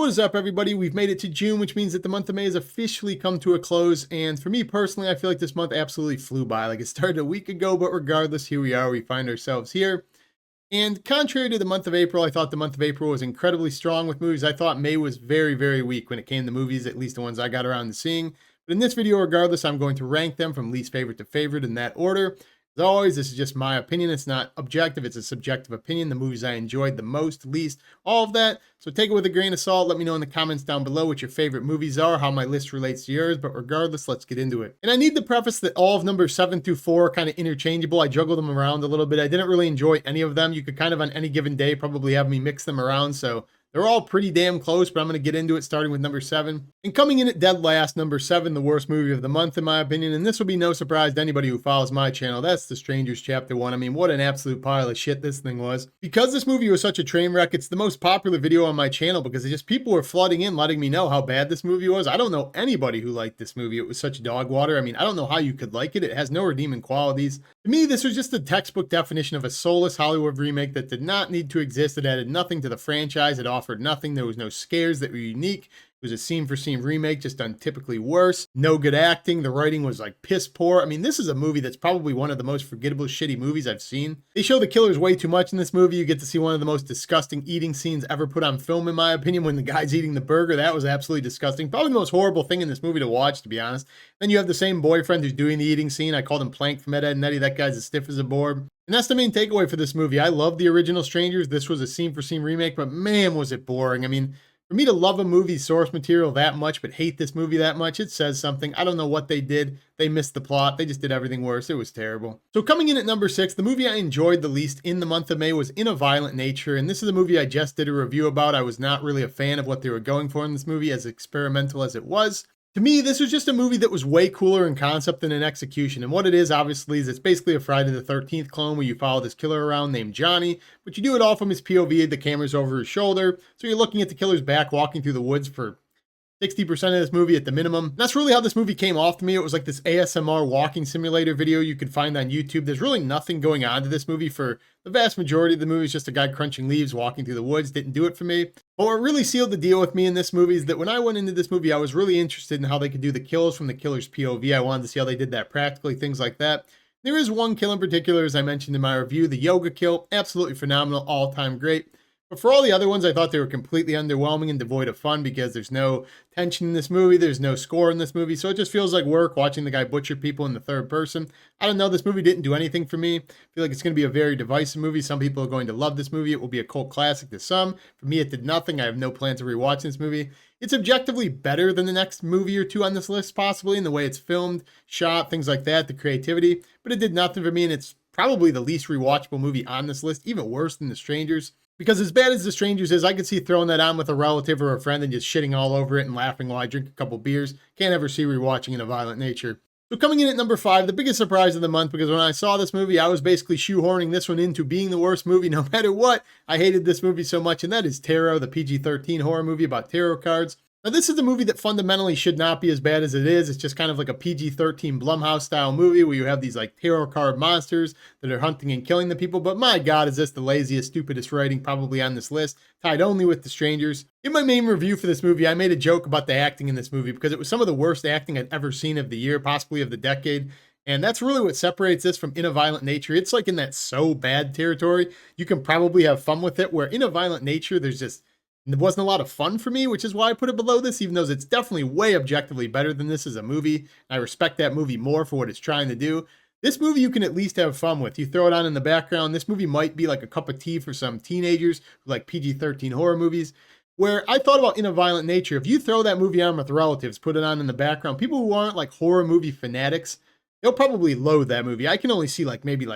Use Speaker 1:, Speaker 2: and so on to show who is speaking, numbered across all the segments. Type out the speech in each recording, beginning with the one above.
Speaker 1: What is up, everybody? We've made it to June, which means that the month of May has officially come to a close. And for me personally, I feel like this month absolutely flew by. Like it started a week ago, but regardless, here we are. We find ourselves here. And contrary to the month of April, I thought the month of April was incredibly strong with movies. I thought May was very, very weak when it came to movies, at least the ones I got around to seeing. But in this video, regardless, I'm going to rank them from least favorite to favorite in that order. As always, this is just my opinion. It's not objective. It's a subjective opinion. The movies I enjoyed the most, least, all of that. So take it with a grain of salt. Let me know in the comments down below what your favorite movies are, how my list relates to yours. But regardless, let's get into it. And I need to preface that all of numbers 7 through 4 are kind of interchangeable. I juggled them around a little bit. I didn't really enjoy any of them. You could kind of on any given day probably have me mix them around. So they're all pretty damn close, but I'm going to get into it starting with number 7. And coming in at dead last, number 7, the worst movie of the month, in my opinion. And this will be no surprise to anybody who follows my channel. That's The Strangers Chapter 1. I mean, what an absolute pile of shit this thing was. Because this movie was such a train wreck, it's the most popular video on my channel because it's just people were flooding in, letting me know how bad this movie was. I don't know anybody who liked this movie. It was such dog water. I mean, I don't know how you could like it. It has no redeeming qualities. To me, this was just the textbook definition of a soulless Hollywood remake that did not need to exist. It added nothing to the franchise. It offered nothing. There was no scares that were unique. It was a scene for scene remake, just done typically worse. No good acting. The writing was like piss poor. I mean, this is a movie that's probably one of the most forgettable, shitty movies I've seen. They show the killers way too much in this movie. You get to see one of the most disgusting eating scenes ever put on film, in my opinion, when the guy's eating the burger. That was absolutely disgusting. Probably the most horrible thing in this movie to watch, to be honest. Then you have the same boyfriend who's doing the eating scene. I called him Plank from Ed, Edd and Eddy. That guy's as stiff as a board. And that's the main takeaway for this movie. I love the original Strangers. This was a scene for scene remake, but man, was it boring. I mean, for me to love a movie's source material that much, but hate this movie that much, it says something. I don't know what they did. They missed the plot. They just did everything worse. It was terrible. So coming in at number 6, the movie I enjoyed the least in the month of May was In a Violent Nature. And this is a movie I just did a review about. I was not really a fan of what they were going for in this movie, as experimental as it was. To me, this was just a movie that was way cooler in concept than in execution. And what it is, obviously, is it's basically a Friday the 13th clone where you follow this killer around named Johnny, but you do it all from his POV, the camera's over his shoulder. So you're looking at the killer's back walking through the woods for 60% of this movie at the minimum. And that's really how this movie came off to me. It was like this ASMR walking simulator video you could find on YouTube. There's really nothing going on to this movie. For the vast majority of the movie, it's just a guy crunching leaves, walking through the woods. Didn't do it for me. But what really sealed the deal with me in this movie is that when I went into this movie, I was really interested in how they could do the kills from the killer's POV. I wanted to see how they did that practically, things like that. There is one kill in particular, as I mentioned in my review, the yoga kill. Absolutely phenomenal, all-time great. But for all the other ones, I thought they were completely underwhelming and devoid of fun because there's no tension in this movie. There's no score in this movie. So it just feels like work watching the guy butcher people in the third person. I don't know. This movie didn't do anything for me. I feel like it's going to be a very divisive movie. Some people are going to love this movie. It will be a cult classic to some. For me, it did nothing. I have no plans to rewatch this movie. It's objectively better than the next movie or two on this list, possibly, in the way it's filmed, shot, things like that, the creativity. But it did nothing for me, and it's probably the least rewatchable movie on this list, even worse than The Strangers. Because as bad as The Strangers is, I could see throwing that on with a relative or a friend and just shitting all over it and laughing while I drink a couple beers. Can't ever see rewatching In a Violent Nature. So coming in at number 5, the biggest surprise of the month, because when I saw this movie, I was basically shoehorning this one into being the worst movie no matter what. I hated this movie so much, and that is Tarot, the PG-13 horror movie about tarot cards. Now, this is a movie that fundamentally should not be as bad as it is. It's just kind of like a PG-13 Blumhouse style movie where you have these like tarot card monsters that are hunting and killing the people. But my God, is this the laziest, stupidest writing probably on this list, tied only with The Strangers. In my main review for this movie, I made a joke about the acting in this movie because it was some of the worst acting I've ever seen of the year, possibly of the decade. And that's really what separates this from In a Violent Nature. It's like in that so bad territory. You can probably have fun with it, where In a Violent Nature, there wasn't a lot of fun for me, which is why I put it below this, even though it's definitely way objectively better than this as a movie. I respect that movie more for what it's trying to do. This movie you can at least have fun with. You throw it on in the background. This movie might be like a cup of tea for some teenagers who like PG-13 horror movies. Where I thought about In a Violent Nature, if you throw that movie on with relatives, put it on in the background, people who aren't like horror movie fanatics, they'll probably loathe that movie. I can only see maybe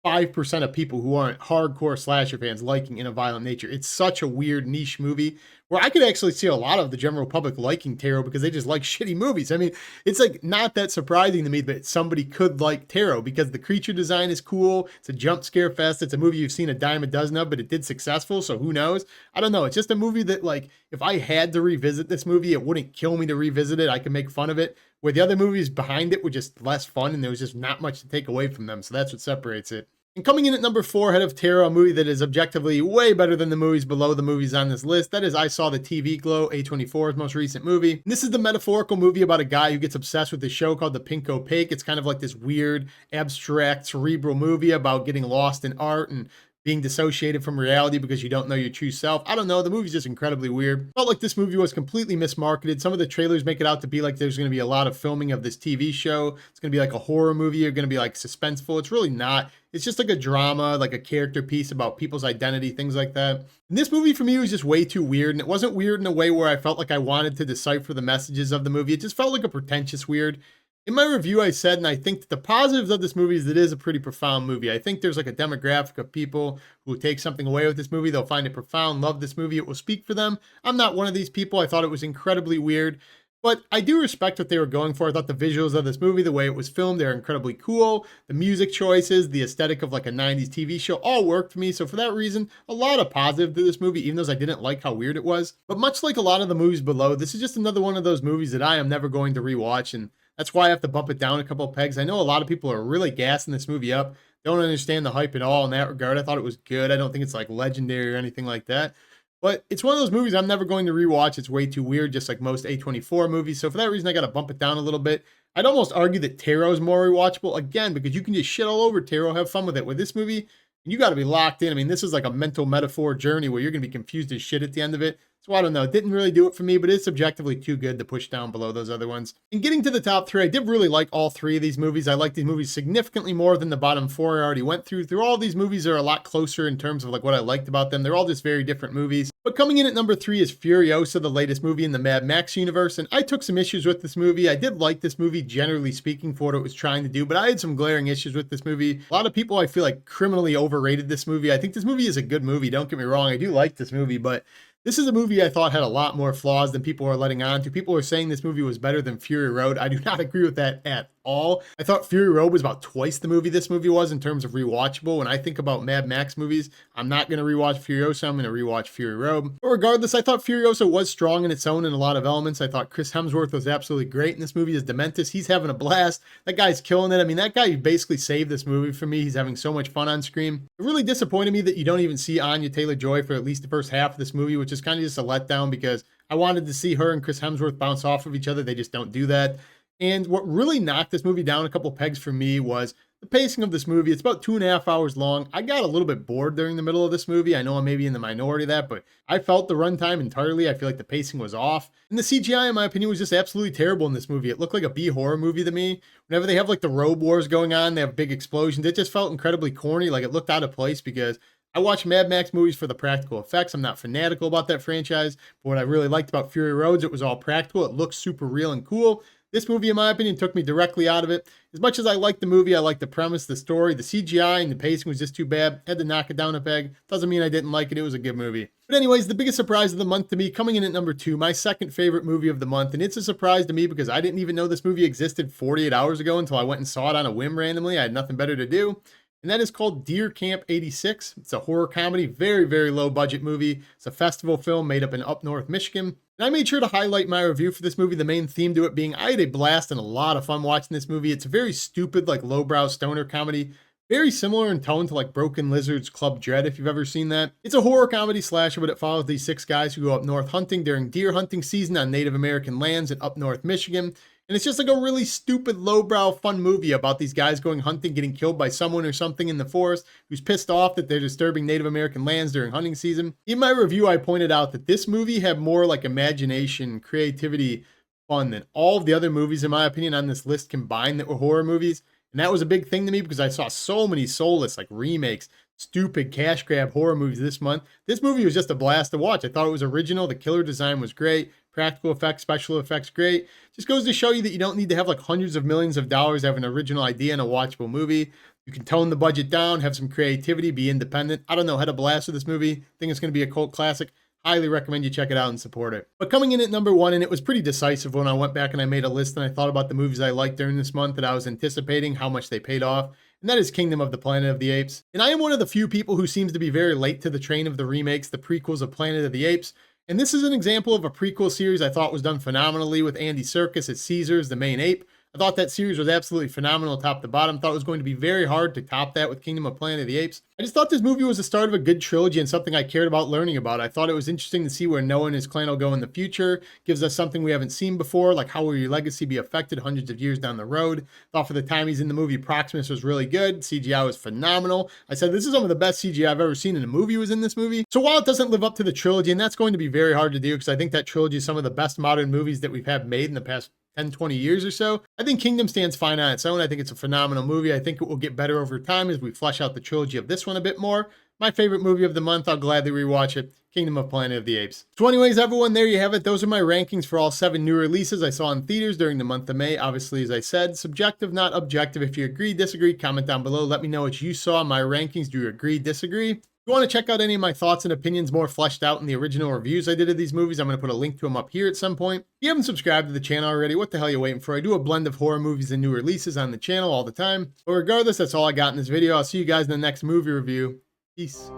Speaker 1: 5% of people who aren't hardcore slasher fans liking In a Violent Nature. It's such a weird niche movie where I could actually see a lot of the general public liking Tarot because they just like shitty movies. I mean, it's like not that surprising to me that somebody could like Tarot because the creature design is cool. It's a jump scare fest. It's a movie you've seen a dime a dozen of, but it did successful. So who knows? I don't know. It's just a movie that if I had to revisit this movie, it wouldn't kill me to revisit it. I could make fun of it. Where the other movies behind it were just less fun and there was just not much to take away from them. So that's what separates it. And coming in at number 4, ahead of Terror, a movie that is objectively way better than the movies below the movies on this list. That is I Saw the TV Glow, A24's most recent movie. And this is the metaphorical movie about a guy who gets obsessed with this show called The Pink Opaque. It's kind of like this weird, abstract, cerebral movie about getting lost in art and being dissociated from reality because you don't know your true self. I don't know. The movie's just incredibly weird. Felt like this movie was completely mismarketed. Some of the trailers make it out to be like there's going to be a lot of filming of this TV show. It's going to be like a horror movie. Or going to be like suspenseful. It's really not. It's just like a drama, like a character piece about people's identity, things like that. And this movie for me was just way too weird. And it wasn't weird in a way where I felt like I wanted to decipher the messages of the movie. It just felt like a pretentious weird. In my review, I said, and I think that the positives of this movie is that it is a pretty profound movie. I think there's like a demographic of people who take something away with this movie. They'll find it profound, love this movie. It will speak for them. I'm not one of these people. I thought it was incredibly weird, but I do respect what they were going for. I thought the visuals of this movie, the way it was filmed, they're incredibly cool. The music choices, the aesthetic of like a 90s TV show all worked for me. So for that reason, a lot of positive to this movie, even though I didn't like how weird it was. But much like a lot of the movies below, this is just another one of those movies that I am never going to rewatch. And that's why I have to bump it down a couple of pegs. I know a lot of people are really gassing this movie up. Don't understand the hype at all in that regard. I thought it was good. I don't think it's like legendary or anything like that. But it's one of those movies I'm never going to rewatch. It's way too weird, just like most A24 movies. So for that reason, I got to bump it down a little bit. I'd almost argue that Tarot is more rewatchable, again, because you can just shit all over Tarot, have fun with it. With this movie, you got to be locked in. I mean, this is like a mental metaphor journey where you're going to be confused as shit at the end of it. So I don't know. It didn't really do it for me, but it's subjectively too good to push down below those other ones. And getting to the top 3, I did really like all 3 of these movies. I like these movies significantly more than the bottom 4 I already went through. All these movies are a lot closer in terms of like what I liked about them. They're all just very different movies. But coming in at number 3 is Furiosa, the latest movie in the Mad Max universe. And I took some issues with this movie. I did like this movie, generally speaking, for what it was trying to do, but I had some glaring issues with this movie. A lot of people, I feel like, criminally overrated this movie. I think this movie is a good movie. Don't get me wrong. I do like this movie, but this is a movie I thought had a lot more flaws than people are letting on to. People are saying this movie was better than Fury Road. I do not agree with that at all. I thought Fury Road was about twice the movie this movie was in terms of rewatchable. When I think about Mad Max movies, I'm not going to rewatch Furiosa. I'm going to rewatch Fury Road. But regardless, I thought Furiosa was strong in its own in a lot of elements. I thought Chris Hemsworth was absolutely great in this movie as Dementus. He's having a blast. That guy's killing it. I mean, that guy basically saved this movie for me. He's having so much fun on screen. It really disappointed me that you don't even see Anya Taylor-Joy for at least the first half of this movie, which is kind of just a letdown because I wanted to see her and Chris Hemsworth bounce off of each other. They just don't do that. And what really knocked this movie down a couple pegs for me was the pacing of this movie. It's about 2.5 hours long. I got a little bit bored during the middle of this movie. I know I'm maybe in the minority of that, but I felt the runtime entirely. I feel like the pacing was off. And the CGI, in my opinion, was just absolutely terrible in this movie. It looked like a B horror movie to me. Whenever they have like the road wars going on, they have big explosions. It just felt incredibly corny. Like it looked out of place because I watch Mad Max movies for the practical effects. I'm not fanatical about that franchise, but what I really liked about Fury Road, it was all practical. It looked super real and cool. This movie, in my opinion, took me directly out of it. As much as I liked the movie, I liked the premise, the story, the CGI, and the pacing was just too bad. Had to knock it down a peg. Doesn't mean I didn't like it. It was a good movie. But anyways, the biggest surprise of the month to me, coming in at number 2, my second favorite movie of the month. And it's a surprise to me because I didn't even know this movie existed 48 hours ago until I went and saw it on a whim randomly. I had nothing better to do. And that is called Deer Camp 86. It's a horror comedy, very, very low budget movie. It's a festival film made up in up north Michigan. And I made sure to highlight my review for this movie, the main theme to it being I had a blast and a lot of fun watching this movie. It's a very stupid, like lowbrow stoner comedy. Very similar in tone to like Broken Lizard's Club Dread, if you've ever seen that. It's a horror comedy slasher, but it follows these 6 guys who go up north hunting during deer hunting season on Native American lands in up north Michigan. And it's just like a really stupid, lowbrow, fun movie about these guys going hunting, getting killed by someone or something in the forest who's pissed off that they're disturbing Native American lands during hunting season. In my review, I pointed out that this movie had more like imagination, creativity, fun than all of the other movies, in my opinion, on this list combined that were horror movies. And that was a big thing to me because I saw so many soulless, like remakes, stupid cash grab horror movies this month. This movie was just a blast to watch. I thought it was original. The killer design was great. Practical effects, special effects, great. Just goes to show you that you don't need to have like hundreds of millions of dollars to have an original idea in a watchable movie. You can tone the budget down, have some creativity, be independent. I don't know, had a blast with this movie. Think it's going to be a cult classic. Highly recommend you check it out and support it. But coming in at number 1, and it was pretty decisive when I went back and I made a list and I thought about the movies I liked during this month that I was anticipating, how much they paid off. And that is Kingdom of the Planet of the Apes. And I am one of the few people who seems to be very late to the train of the remakes, the prequels of Planet of the Apes. And this is an example of a prequel series I thought was done phenomenally with Andy Serkis as Caesar, the main ape. I thought that series was absolutely phenomenal top to bottom. Thought it was going to be very hard to top that with Kingdom of Planet of the Apes. I just thought this movie was the start of a good trilogy and something I cared about learning about. I thought it was interesting to see where Noah and his clan will go in the future. Gives us something we haven't seen before, like how will your legacy be affected hundreds of years down the road. Thought for the time he's in the movie, Proximus was really good. CGI was phenomenal. I said this is some of the best CGI I've ever seen in a movie was in this movie. So while it doesn't live up to the trilogy, and that's going to be very hard to do because I think that trilogy is some of the best modern movies that we've had made in the past 10, 20 years or so. I think Kingdom stands fine on its own. I think it's a phenomenal movie. I think it will get better over time as we flesh out the trilogy of this one a bit more. My favorite movie of the month, I'll gladly rewatch it, Kingdom of Planet of the Apes. So anyways, everyone, there you have it. Those are my rankings for all 7 new releases I saw in theaters during the month of May. Obviously, as I said, subjective, not objective. If you agree, disagree, comment down below. Let me know what you saw in my rankings. Do you agree, disagree? If you want to check out any of my thoughts and opinions more fleshed out in the original reviews I did of these movies, I'm going to put a link to them up here at some point. If you haven't subscribed to the channel already, what the hell are you waiting for? I do a blend of horror movies and new releases on the channel all the time. But regardless, that's all I got in this video. I'll see you guys in the next movie review. Peace.